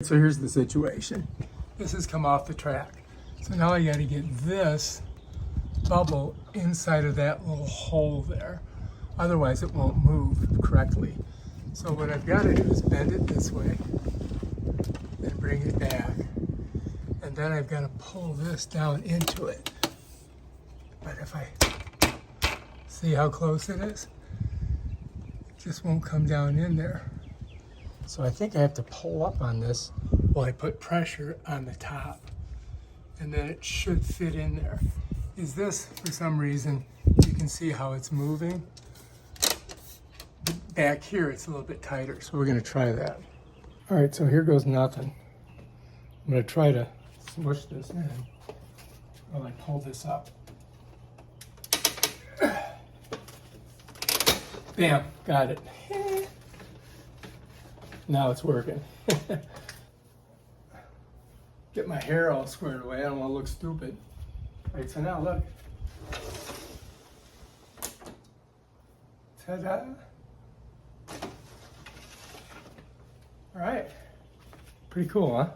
So here's the situation. This has come off the track. So now I got to get this bubble inside of that little hole there. Otherwise it won't move correctly. So what I've got to do is bend it this way and bring it back. And then I've got to pull this down into it. But if I see how close it is, it just won't come down in there. So I think I have to pull up on this while I put pressure on the top. And then it should fit in there. Is this, for some reason, you can see how it's moving. Back here, it's a little bit tighter, so we're gonna try that. All right, so here goes nothing. I'm gonna try to smush this in while I pull this up. Bam, got it. Now it's working. Get my hair all squared away. I don't want to look stupid. All right, so now look. Ta-da. All right. Pretty cool, huh?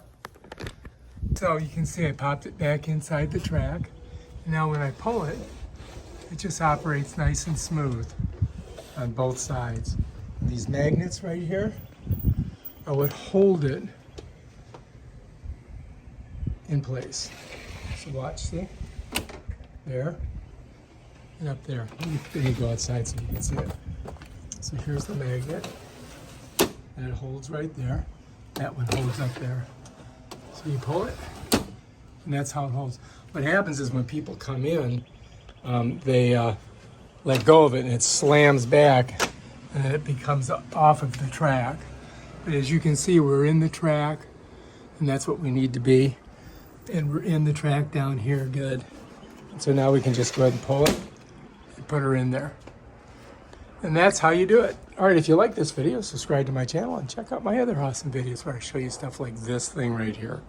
So you can see I popped it back inside the track. And now when I pull it, it just operates nice and smooth on both sides. And these magnets right here are what hold it in place. So watch, see? There and up there. There you go outside so you can see it. So here's the magnet, and it holds right there. That one holds up there. So you pull it, and that's how it holds. What happens is when people come in, they let go of it, and it slams back, and it becomes off of the track. But as you can see, we're in the track, and that's what we need to be. And we're in the track down here, good. And so now we can just go ahead and pull it and put her in there. And that's how you do it. All right, if you like this video, subscribe to my channel and check out my other awesome videos where I show you stuff like this thing right here.